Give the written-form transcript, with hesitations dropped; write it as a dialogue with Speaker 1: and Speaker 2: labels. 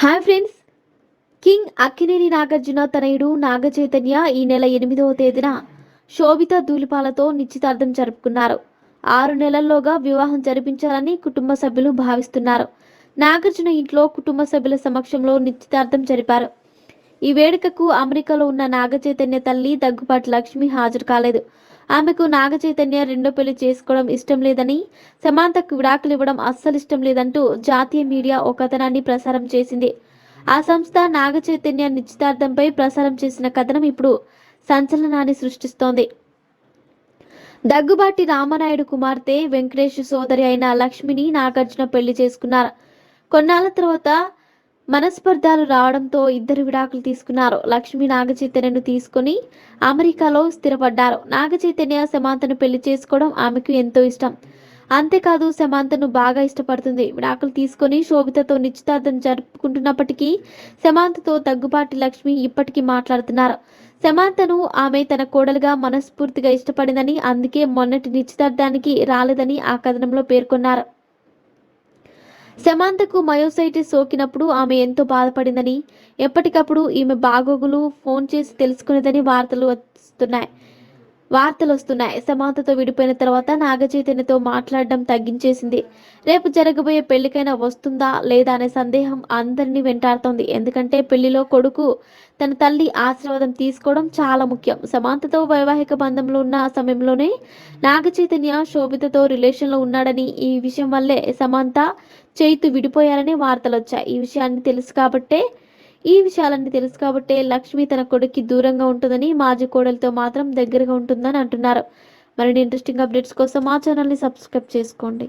Speaker 1: Hi friends, king Akkineni Nagarjuna తనయుడు నాగ చైతన్య ఈ నెల 8వ తేదీన శోభిత ధూళిపాలతో నిశ్చితార్థం జరుపుకున్నారు. 6 నెలల్లోగా వివాహం జరిపించాలని కుటుంబ సభ్యులు భావిస్తున్నారు. నాగార్జున ఇంట్లో కుటుంబ సభ్యుల సమక్షంలో నిశ్చితార్థం జరిపారు. ఈ వేడుకకు అమెరికాలో ఉన్న నాగ చైతన్య తల్లి దగ్గుబాటి లక్ష్మి హాజరు కాలేదు. ఆమెకు నాగ చైతన్య రెండో పెళ్లి చేసుకోవడం ఇష్టం లేదని, సమాంతకు విడాకులు ఇవ్వడం అస్సలు ఇష్టం లేదంటూ జాతీయ మీడియా ఓ కథనాన్ని ప్రసారం చేసింది. ఆ సంస్థ నాగ చైతన్య నిశ్చితార్థంపై ప్రసారం చేసిన కథనం ఇప్పుడు సంచలనాన్ని సృష్టిస్తోంది. దగ్గుబాటి రామనాయుడు కుమార్తె వెంకటేష్ సోదరి అయిన లక్ష్మిని నాగార్జున పెళ్లి చేసుకున్నారు. కొన్నాళ్ల తర్వాత మనస్పర్ధాలు రావడంతో ఇద్దరు విడాకులు తీసుకున్నారు. లక్ష్మి నాగ చైతన్యను తీసుకుని అమెరికాలో స్థిరపడ్డారు. నాగ చైతన్య సమాంతను పెళ్లి చేసుకోవడం ఆమెకు ఎంతో ఇష్టం. అంతేకాదు సమాంతను బాగా ఇష్టపడుతుంది. విడాకులు తీసుకొని శోభితతో నిశ్చితార్థం జరుపుకుంటున్నప్పటికీ సమాంతతో దగ్గుబాటి లక్ష్మి ఇప్పటికీ మాట్లాడుతున్నారు. సమాంతను ఆమె తన కోడలుగా మనస్ఫూర్తిగా ఇష్టపడిందని, అందుకే మొన్నటి నిశ్చితార్థానికి రాలేదని ఆ కథనంలో పేర్కొన్నారు. సమాంతకు మయోసైటిస్ సోకినప్పుడు ఆమె ఎంతో బాధపడిందని, ఎప్పటికప్పుడు ఈమె బాగోగులు ఫోన్ చేసి తెలుసుకునేదని వార్తలు వస్తున్నాయి. సమాంతతో విడిపోయిన తర్వాత నాగ చైతన్యతో మాట్లాడడం తగ్గించేసింది. రేపు జరగబోయే పెళ్లికైనా వస్తుందా లేదా అనే సందేహం అందరినీ వెంటాడుతోంది. ఎందుకంటే పెళ్లిలో కొడుకు తన తల్లి ఆశీర్వాదం తీసుకోవడం చాలా ముఖ్యం. సమాంతతో వైవాహిక బంధంలో ఉన్న సమయంలోనే నాగ చైతన్య శోభితతో రిలేషన్లో ఉన్నాడని, ఈ విషయం వల్లే సమాంత చైతు విడిపోయారని వార్తలు వచ్చాయి. ఈ విషయాలన్నీ తెలుసు కాబట్టే లక్ష్మి తన కొడుక్కి దూరంగా ఉంటుందని, మాజీ కోడలితో మాత్రం దగ్గరగా ఉంటుందని అంటున్నారు. మరిన్ని ఇంట్రెస్టింగ్ అప్డేట్స్ కోసం మా ఛానల్ని సబ్స్క్రైబ్ చేసుకోండి.